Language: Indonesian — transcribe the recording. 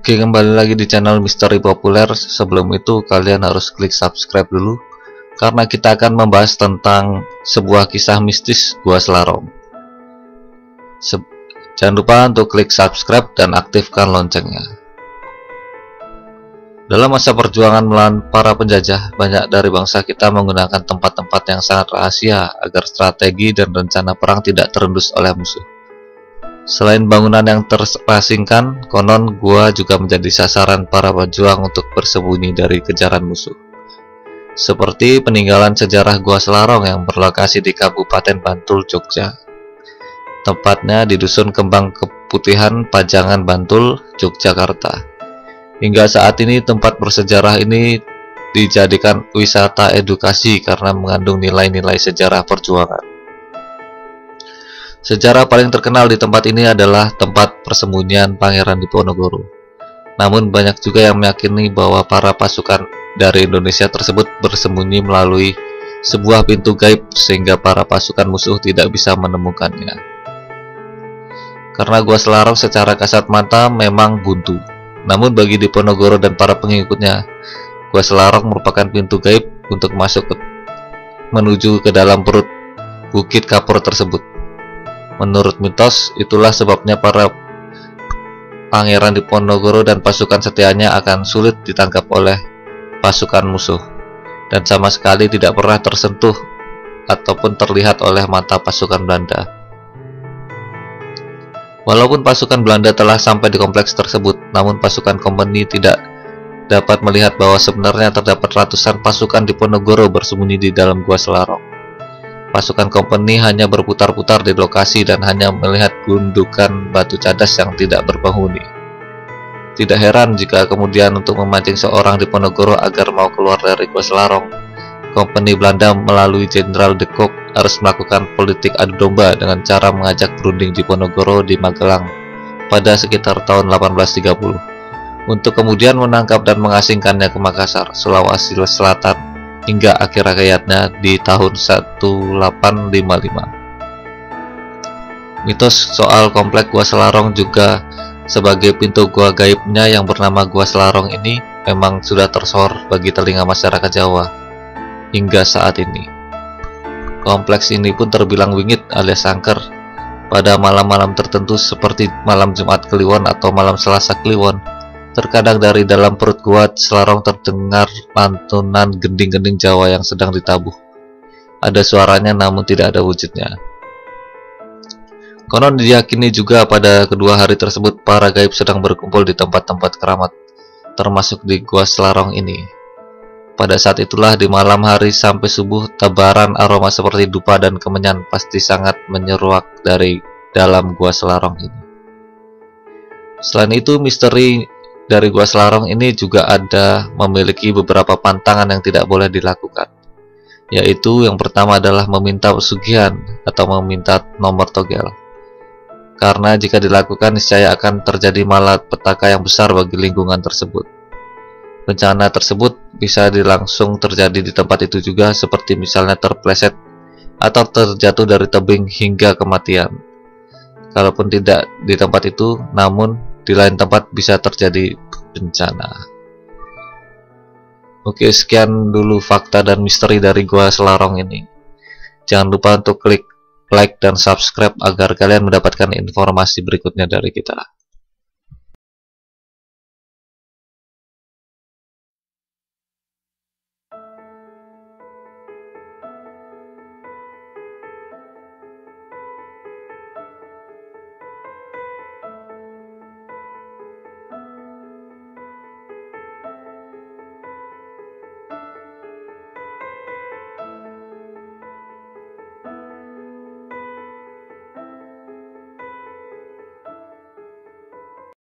Oke, kembali lagi di channel Misteri Populer. Sebelum itu kalian harus klik subscribe dulu, karena kita akan membahas tentang sebuah kisah mistis Gua Selarong. Jangan lupa untuk klik subscribe dan aktifkan loncengnya. Dalam masa perjuangan melawan para penjajah, banyak dari bangsa kita menggunakan tempat-tempat yang sangat rahasia agar strategi dan rencana perang tidak terendus oleh musuh. Selain bangunan yang terasingkan, konon gua juga menjadi sasaran para pejuang untuk bersembunyi dari kejaran musuh. Seperti peninggalan sejarah Gua Selarong yang berlokasi di Kabupaten Bantul, Jogja. Tepatnya di Dusun Kembang Keputihan, Pajangan, Bantul, Yogyakarta. Hingga saat ini tempat bersejarah ini dijadikan wisata edukasi karena mengandung nilai-nilai sejarah perjuangan. Sejarah paling terkenal di tempat ini adalah tempat persembunyian Pangeran Diponegoro. Namun banyak juga yang meyakini bahwa para pasukan dari Indonesia tersebut bersembunyi melalui sebuah pintu gaib sehingga para pasukan musuh tidak bisa menemukannya. Karena Gua Selarong secara kasat mata memang buntu. Namun bagi Diponegoro dan para pengikutnya, Gua Selarong merupakan pintu gaib untuk menuju ke dalam perut Bukit Kapur tersebut. Menurut mitos, itulah sebabnya para Pangeran Diponegoro dan pasukan setianya akan sulit ditangkap oleh pasukan musuh, dan sama sekali tidak pernah tersentuh ataupun terlihat oleh mata pasukan Belanda. Walaupun pasukan Belanda telah sampai di kompleks tersebut, namun pasukan kompeni tidak dapat melihat bahwa sebenarnya terdapat ratusan pasukan Diponegoro bersembunyi di dalam Gua Selarong. Pasukan kompeni hanya berputar-putar di lokasi dan hanya melihat gundukan batu cadas yang tidak berpenghuni. Tidak heran jika kemudian untuk memancing seorang Diponegoro agar mau keluar dari Gua Selarong, kompeni Belanda melalui Jenderal de Kock harus melakukan politik adu domba dengan cara mengajak berunding Diponegoro di Magelang pada sekitar tahun 1830, untuk kemudian menangkap dan mengasingkannya ke Makassar, Sulawesi Selatan, hingga akhir hayatnya di tahun 1855. Mitos soal komplek Gua Selarong juga sebagai pintu gua gaibnya yang bernama Gua Selarong ini memang sudah tersohor bagi telinga masyarakat Jawa hingga saat ini. Kompleks ini pun terbilang wingit alias angker pada malam-malam tertentu seperti malam Jumat Kliwon atau malam Selasa Kliwon. Terkadang dari dalam perut Gua Selarong terdengar lantunan gending-gending Jawa yang sedang ditabuh. Ada suaranya namun tidak ada wujudnya. Konon diyakini juga pada kedua hari tersebut para gaib sedang berkumpul di tempat-tempat keramat, termasuk di Gua Selarong ini. Pada saat itulah di malam hari sampai subuh, tebaran aroma seperti dupa dan kemenyan pasti sangat menyeruak dari dalam Gua Selarong ini. Selain itu, misteri dari Gua Selarong ini juga ada memiliki beberapa pantangan yang tidak boleh dilakukan, yaitu yang pertama adalah meminta pesugihan atau meminta nomor togel, karena jika dilakukan niscaya akan terjadi malapetaka yang besar bagi lingkungan tersebut. Bencana tersebut bisa langsung terjadi di tempat itu juga, seperti misalnya terpleset atau terjatuh dari tebing hingga kematian. Kalaupun tidak di tempat itu, namun di lain tempat bisa terjadi bencana. Oke, sekian dulu fakta dan misteri dari Gua Selarong ini. Jangan lupa untuk klik like dan subscribe agar kalian mendapatkan informasi berikutnya dari kita.